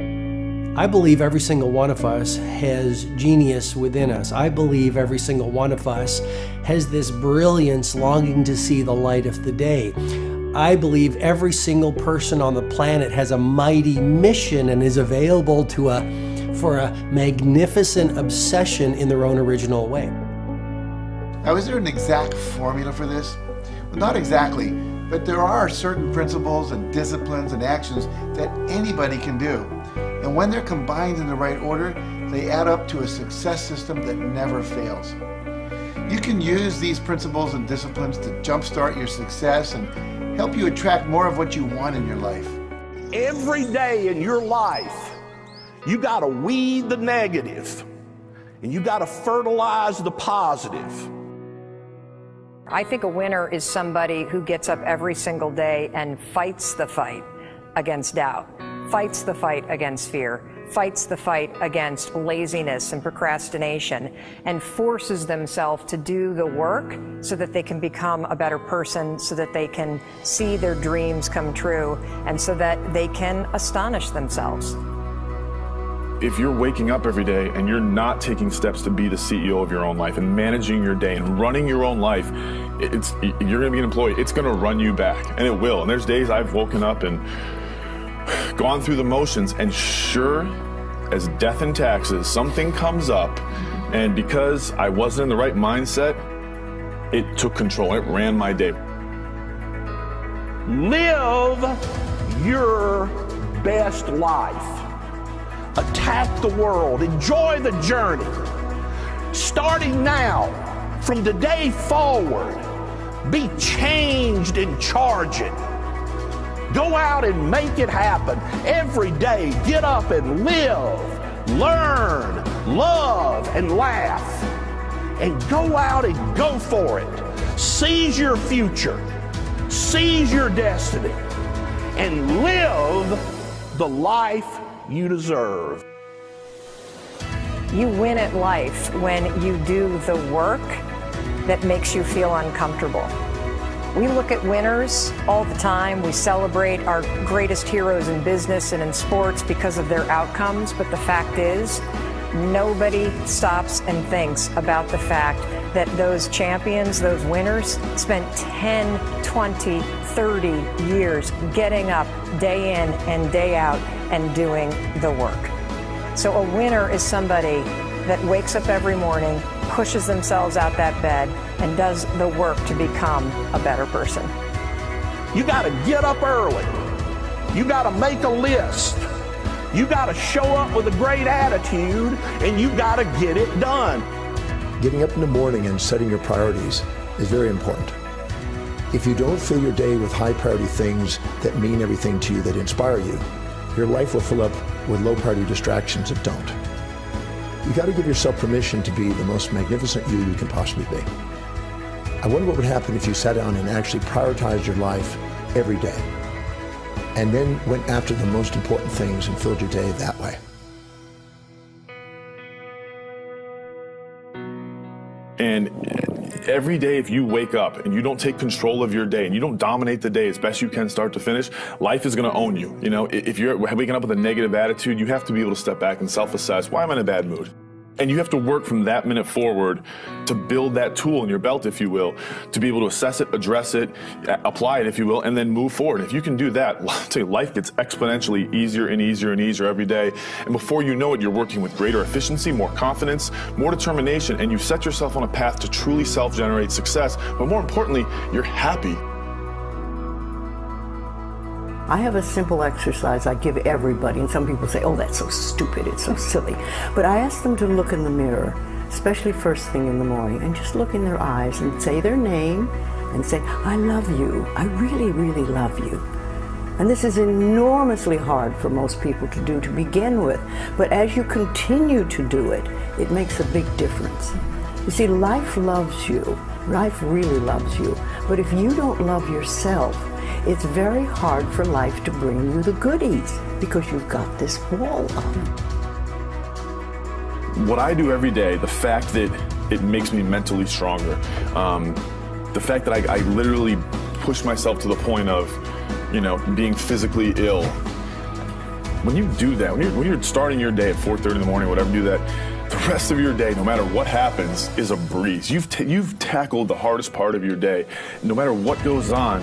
I believe every single one of us has genius within us. I believe every single one of us has this brilliance longing to see the light of the day. I believe every single person on the planet has a mighty mission and is available for a magnificent obsession in their own original way. Now, is there an exact formula for this? Well, not exactly, but there are certain principles and disciplines and actions that anybody can do. And when they're combined in the right order, they add up to a success system that never fails. You can use these principles and disciplines to jumpstart your success and help you attract more of what you want in your life. Every day in your life, you got to weed the negative and you got to fertilize the positive. I think a winner is somebody who gets up every single day and fights the fight against doubt, fights the fight against fear, fights the fight against laziness and procrastination, and forces themselves to do the work so that they can become a better person, so that they can see their dreams come true, and so that they can astonish themselves. If you're waking up every day and you're not taking steps to be the CEO of your own life and managing your day and running your own life, you're gonna be an employee. It's gonna run you back, and it will. And there's days I've woken up and gone through the motions, and sure as death and taxes, something comes up, and because I wasn't in the right mindset, it took control. It ran my day. Live your best life. Attack the world. Enjoy the journey. Starting now, from today forward, be changed and charge it. Go out and make it happen. Every day, get up and live, learn, love, and laugh. And go out and go for it. Seize your future. Seize your destiny. And live the life you deserve. You win at life when you do the work that makes you feel uncomfortable. We look at winners all the time. We celebrate our greatest heroes in business and in sports because of their outcomes, but the fact is, nobody stops and thinks about the fact that those champions, those winners, spent 10, 20, 30 years getting up day in and day out and doing the work. So a winner is somebody that wakes up every morning, pushes themselves out that bed, and does the work to become a better person. You got to get up early. You got to make a list. You got to show up with a great attitude, and you got to get it done. Getting up in the morning and setting your priorities is very important. If you don't fill your day with high priority things that mean everything to you, that inspire you, your life will fill up with low priority distractions that don't. You got to give yourself permission to be the most magnificent you can possibly be. I wonder what would happen if you sat down and actually prioritized your life every day, and then went after the most important things and filled your day that way. And every day, if you wake up and you don't take control of your day and you don't dominate the day as best you can start to finish, life is going to own you. You know, if you're waking up with a negative attitude, you have to be able to step back and self-assess. Why am I in a bad mood? And you have to work from that minute forward to build that tool in your belt, if you will, to be able to assess it, address it, apply it, if you will, and then move forward. If you can do that, I'll tell you, life gets exponentially easier and easier and easier every day. And before you know it, you're working with greater efficiency, more confidence, more determination, and you set yourself on a path to truly self-generate success. But more importantly, you're happy. I have a simple exercise I give everybody, and some people say, oh, that's so stupid, it's so silly. But I ask them to look in the mirror, especially first thing in the morning, and just look in their eyes and say their name and say, I love you, I really, really love you. And this is enormously hard for most people to do to begin with, but as you continue to do it, it makes a big difference. You see, life loves you, life really loves you, but if you don't love yourself, it's very hard for life to bring you the goodies because you've got this wall up. What I do every day, the fact that it makes me mentally stronger, the fact that I literally push myself to the point of, you know, being physically ill, When you do that, when you're starting your day at 4:30 in the morning, whatever, do that, the rest of your day, no matter what happens, is a breeze. You've tackled the hardest part of your day. No matter what goes on,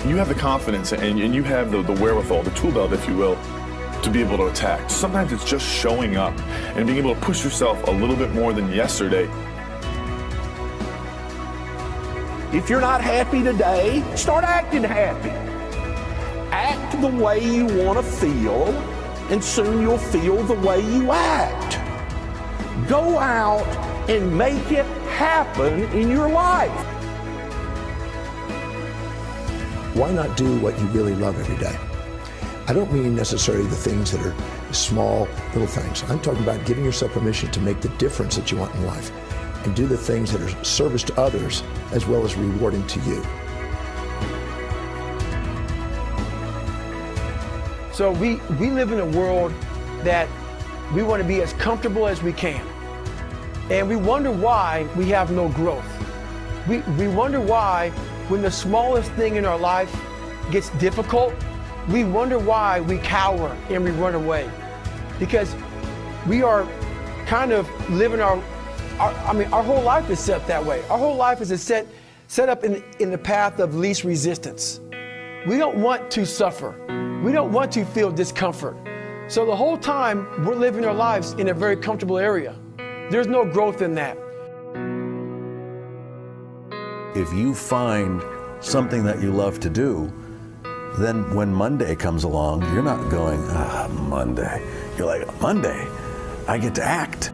you have the confidence and you have the wherewithal, the tool belt, if you will, to be able to attack. Sometimes it's just showing up and being able to push yourself a little bit more than yesterday. If you're not happy today, start acting happy. Act the way you want to feel, and soon you'll feel the way you act. Go out and make it happen in your life. Why not do what you really love every day? I don't mean necessarily the things that are small, little things. I'm talking about giving yourself permission to make the difference that you want in life and do the things that are service to others as well as rewarding to you. So we live in a world that we want to be as comfortable as we can. And we wonder why we have no growth. We wonder why when the smallest thing in our life gets difficult, we wonder why we cower and we run away. Because we are kind of living our whole life is set that way. Our whole life is set up in the path of least resistance. We don't want to suffer. We don't want to feel discomfort. So the whole time we're living our lives in a very comfortable area. There's no growth in that. If you find something that you love to do, then when Monday comes along, you're not going, Monday. You're like, Monday, I get to act.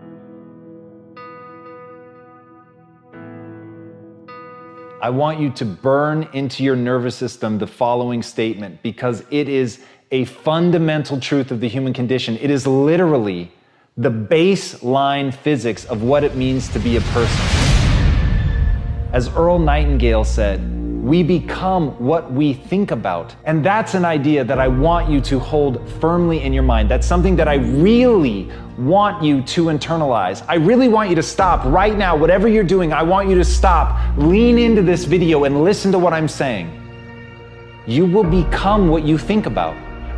I want you to burn into your nervous system the following statement, because it is a fundamental truth of the human condition. It is literally the baseline physics of what it means to be a person. As Earl Nightingale said, we become what we think about. And that's an idea that I want you to hold firmly in your mind. That's something that I really want you to internalize. I really want you to stop right now. Whatever you're doing, I want you to stop, lean into this video and listen to what I'm saying. You will become what you think about.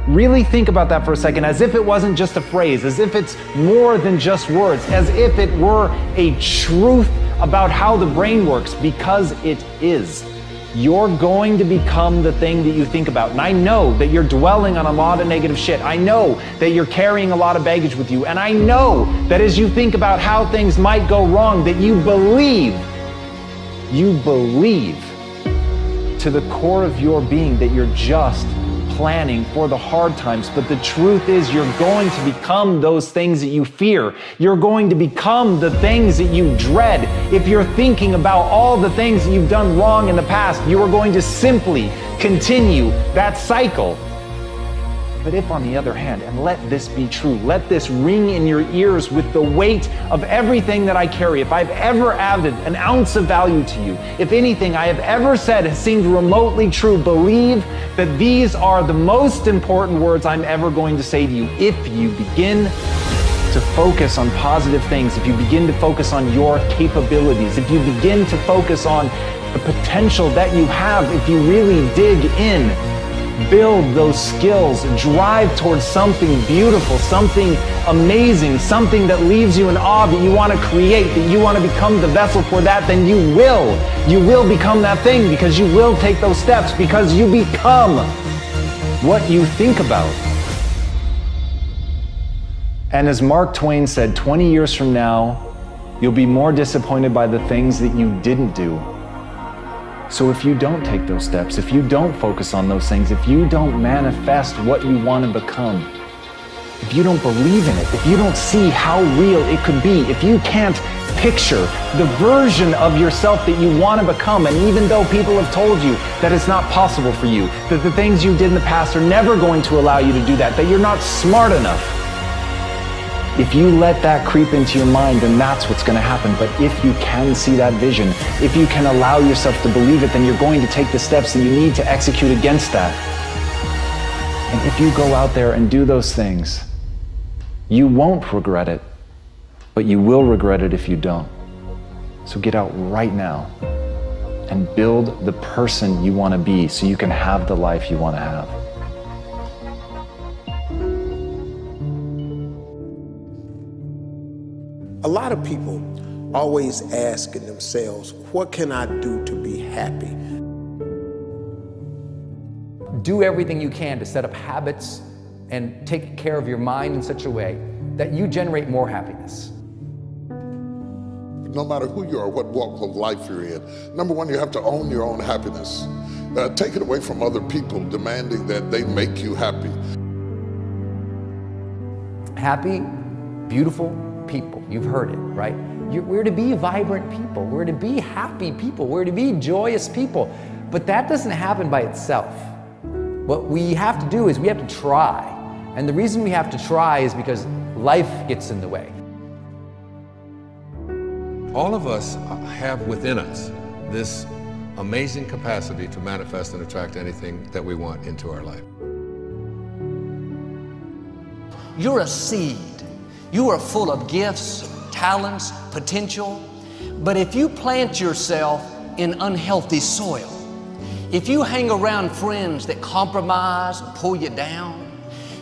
Really think about that for a second, as if it wasn't just a phrase, as if it's more than just words, as if it were a truth about how the brain works, because it is. You're going to become the thing that you think about. And I know that you're dwelling on a lot of negative shit. I know that you're carrying a lot of baggage with you. And I know that as you think about how things might go wrong, that you believe to the core of your being that you're just planning for the hard times. But the truth is, you're going to become those things that you fear. You're going to become the things that you dread. If you're thinking about all the things that you've done wrong in the past, you are going to simply continue that cycle. But if, on the other hand, and let this be true, let this ring in your ears with the weight of everything that I carry, if I've ever added an ounce of value to you, if anything I have ever said has seemed remotely true, believe that these are the most important words I'm ever going to say to you. If you begin to focus on positive things, if you begin to focus on your capabilities, if you begin to focus on the potential that you have, if you really dig in, build those skills, drive towards something beautiful, something amazing, something that leaves you in awe, that you want to create, that you want to become the vessel for that, then you will become that thing, because you will take those steps, because you become what you think about. And as Mark Twain said, 20 years from now, you'll be more disappointed by the things that you didn't do. So if you don't take those steps, if you don't focus on those things, if you don't manifest what you want to become, if you don't believe in it, if you don't see how real it could be, if you can't picture the version of yourself that you want to become, and even though people have told you that it's not possible for you, that the things you did in the past are never going to allow you to do that you're not smart enough, if you let that creep into your mind, then that's what's going to happen. But if you can see that vision, if you can allow yourself to believe it, then you're going to take the steps that you need to execute against that. And if you go out there and do those things, you won't regret it, but you will regret it if you don't. So get out right now and build the person you want to be so you can have the life you want to have. A lot of people always asking themselves, what can I do to be happy? Do everything you can to set up habits and take care of your mind in such a way that you generate more happiness. No matter who you are, what walk of life you're in, number one, you have to own your own happiness. Take it away from other people demanding that they make you happy. Happy, beautiful people. You've heard it, right? We're to be vibrant people. We're to be happy people. We're to be joyous people. But that doesn't happen by itself. What we have to do is we have to try. And the reason we have to try is because life gets in the way. All of us have within us this amazing capacity to manifest and attract anything that we want into our life. You're a seed. You are full of gifts, talents, potential. But if you plant yourself in unhealthy soil, if you hang around friends that compromise and pull you down,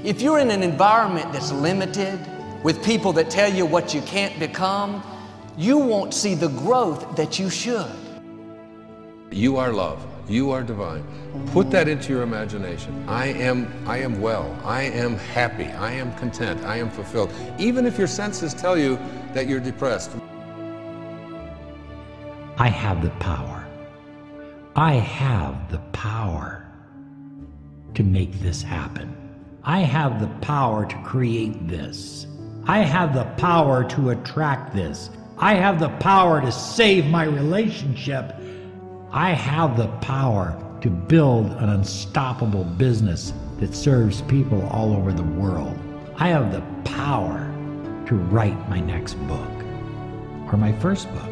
if you're in an environment that's limited with people that tell you what you can't become, you won't see the growth that you should. You are love. You are divine. Put that into your imagination. I am well. I am happy. I am content. I am fulfilled. Even if your senses tell you that you're depressed. I have the power. I have the power to make this happen. I have the power to create this. I have the power to attract this. I have the power to save my relationship. I have the power to build an unstoppable business that serves people all over the world. I have the power to write my next book or my first book.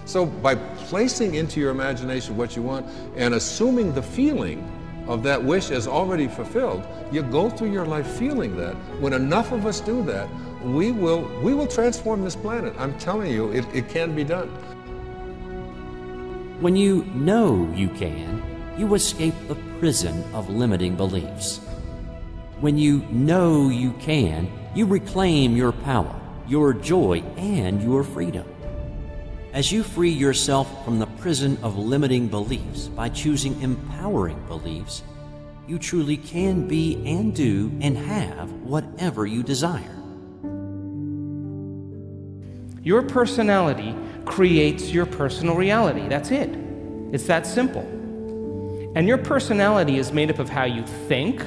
So by placing into your imagination what you want and assuming the feeling of that wish as already fulfilled, you go through your life feeling that. When enough of us do that, we will transform this planet. I'm telling you, it can be done. When you know you can, you escape the prison of limiting beliefs. When you know you can, you reclaim your power, your joy, and your freedom. As you free yourself from the prison of limiting beliefs by choosing empowering beliefs, you truly can be and do and have whatever you desire. Your personality creates your personal reality. That's it. It's that simple. And your personality is made up of how you think,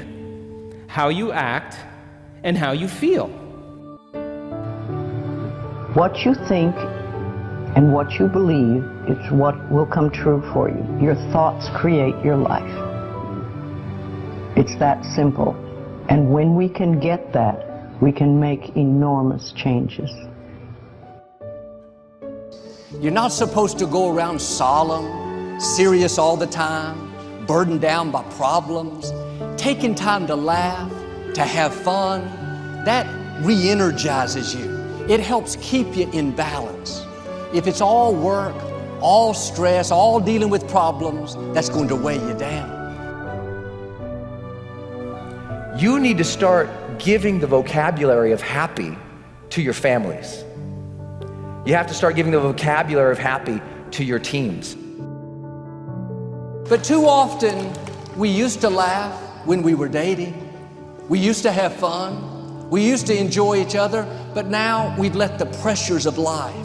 how you act, and how you feel. What you think and what you believe is what will come true for you. Your thoughts create your life. It's that simple. And when we can get that, we can make enormous changes. You're not supposed to go around solemn, serious all the time, burdened down by problems. Taking time to laugh, to have fun, that re-energizes you. It helps keep you in balance. If it's all work, all stress, all dealing with problems, that's going to weigh you down. You need to start giving the vocabulary of happy to your families. You have to start giving the vocabulary of happy to your teams. But too often, we used to laugh when we were dating. We used to have fun. We used to enjoy each other, but now we've let the pressures of life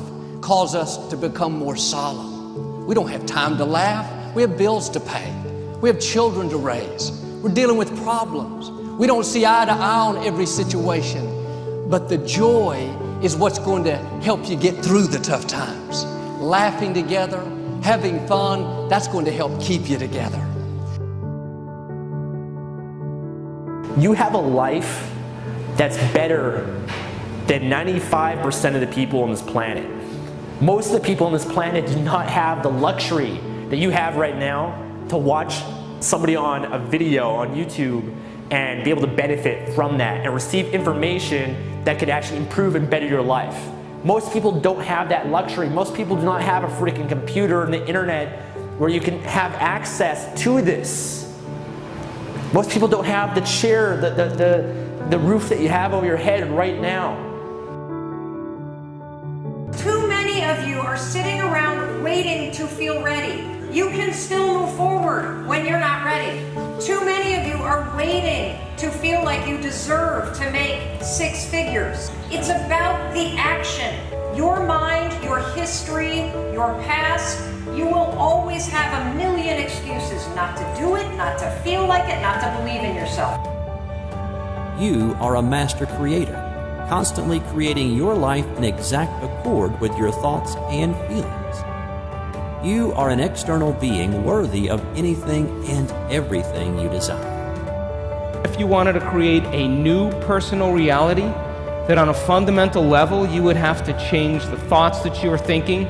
cause us to become more solemn. We don't have time to laugh. We have bills to pay. We have children to raise. We're dealing with problems. We don't see eye to eye on every situation, but the joy is what's going to help you get through the tough times. Laughing together, having fun, that's going to help keep you together. You have a life that's better than 95% of the people on this planet. Most of the people on this planet do not have the luxury that you have right now to watch somebody on a video on YouTube and be able to benefit from that and receive information that could actually improve and better your life. Most people don't have that luxury. Most people do not have a freaking computer and the internet where you can have access to this. Most people don't have the chair, the roof that you have over your head right now. sitting around waiting to feel ready. You can still move forward when you're not ready. Too many of you are waiting to feel like you deserve to make 6 figures. It's about the action. Your mind, your history, your past, you will always have a million excuses not to do it, not to feel like it, not to believe in yourself. You are a master creator, constantly creating your life in exact accord with your thoughts and feelings. You are an external being worthy of anything and everything you desire. If you wanted to create a new personal reality, that on a fundamental level you would have to change the thoughts that you are thinking,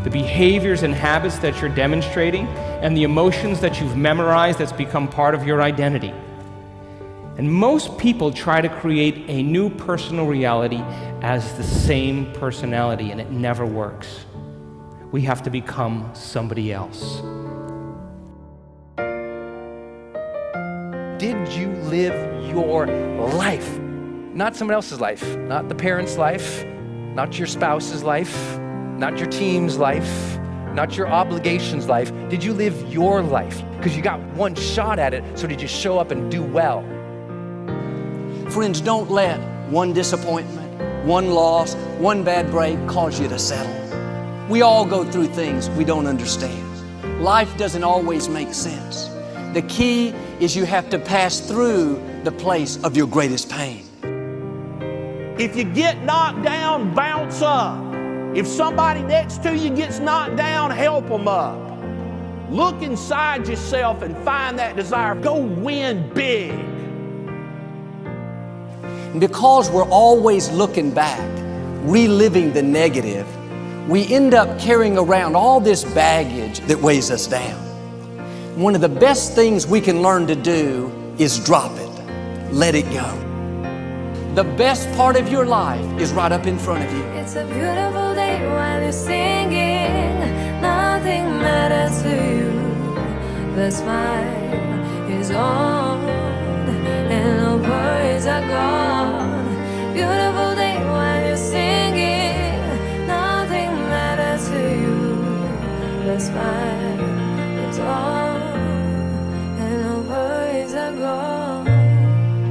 the behaviors and habits that you're demonstrating, and the emotions that you've memorized that's become part of your identity. And most people try to create a new personal reality as the same personality, and it never works. We have to become somebody else. Did you live your life? Not someone else's life, not the parent's life, not your spouse's life, not your team's life, not your obligation's life. Did you live your life? Because you got one shot at it, so did you show up and do well? Friends, don't let one disappointment, one loss, one bad break cause you to settle. We all go through things we don't understand. Life doesn't always make sense. The key is you have to pass through the place of your greatest pain. If you get knocked down, bounce up. If somebody next to you gets knocked down, help them up. Look inside yourself and find that desire. Go win big. And because we're always looking back, reliving the negative, we end up carrying around all this baggage that weighs us down. One of the best things we can learn to do is drop it. Let it go. The best part of your life is right up in front of you. It's a beautiful day while you're singing. Nothing matters to you. The smile is on and no worries are gone. Beautiful day while you're singing. Nothing matters to you. The smile is on and no worries are gone.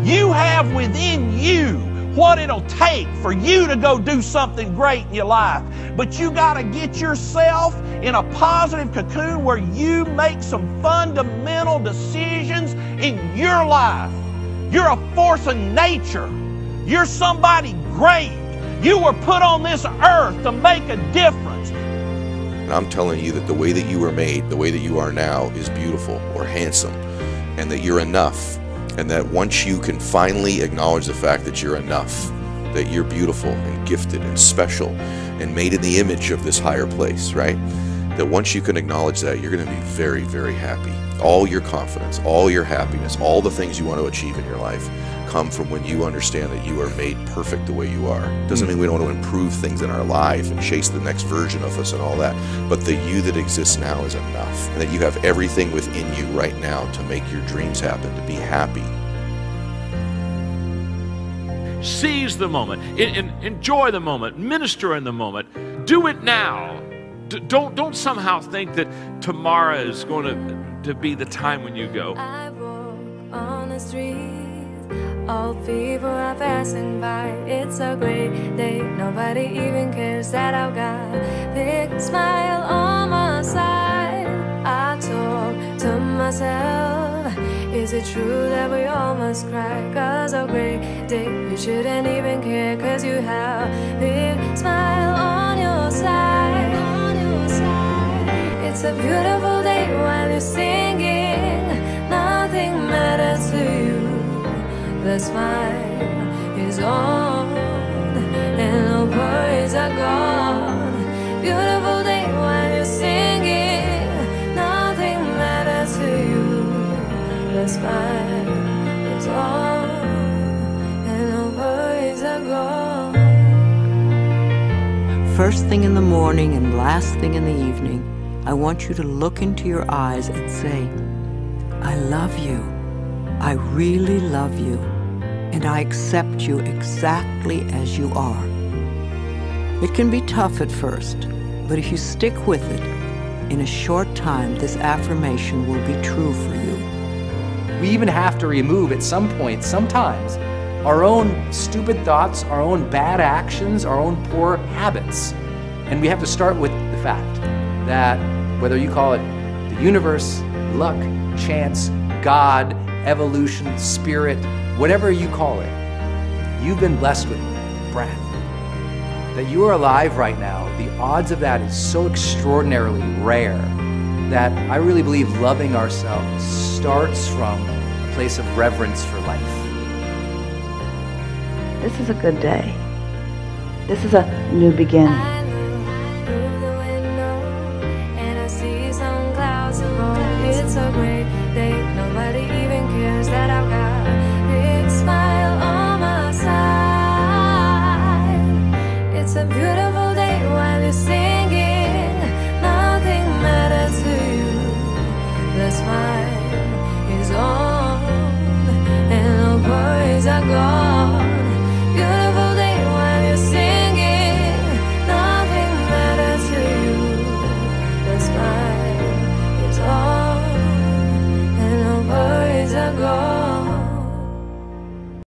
You have within you what it'll take for you to go do something great in your life. But you got to get yourself in a positive cocoon where you make some fundamental decisions in your life. You're a force of nature. You're somebody great. You were put on this earth to make a difference. And I'm telling you that the way that you were made, the way that you are now, is beautiful or handsome, and that you're enough. And that once you can finally acknowledge the fact that you're enough, that you're beautiful and gifted and special and made in the image of this higher place, right? That once you can acknowledge that, you're going to be very, very happy. All your confidence, all your happiness, all the things you want to achieve in your life come from when you understand that you are made perfect the way you are. Doesn't mean we don't want to improve things in our life and chase the next version of us and all that, but the you that exists now is enough, and that you have everything within you right now to make your dreams happen, to be happy. Seize the moment, enjoy the moment, minister in the moment, do it now. Don't somehow think that tomorrow is going to be the time when you go. I walk on the street. All people are passing by. It's a great day. Nobody even cares that I've got a big smile on my side. I talk to myself. Is it true that we all must cry? 'Cause a great day, you shouldn't even care. 'Cause you have a big smile on your side. It's a beautiful day while you're singing. Nothing matters to you. The smile is on and no worries are gone. Beautiful day while you're singing. Nothing matters to you. The smile is on and no worries are gone. First thing in the morning and last thing in the evening, I want you to look into your eyes and say, I love you. I really love you, and I accept you exactly as you are. It can be tough at first, But if you stick with it, in a short time, this affirmation will be true for you. We even have to remove at some point, sometimes, our own stupid thoughts, our own bad actions, our own poor habits. And we have to start with the fact that whether you call it the universe, luck, chance, God, evolution, spirit, whatever you call it, you've been blessed with breath. That you are alive right now, the odds of that is so extraordinarily rare that I really believe loving ourselves starts from a place of reverence for life. This is a good day. This is a new beginning. It's a great day, nobody even cares that I've got a big smile on my side. It's a beautiful day while you're singing, nothing matters to you. The smile is on and no worries are gone.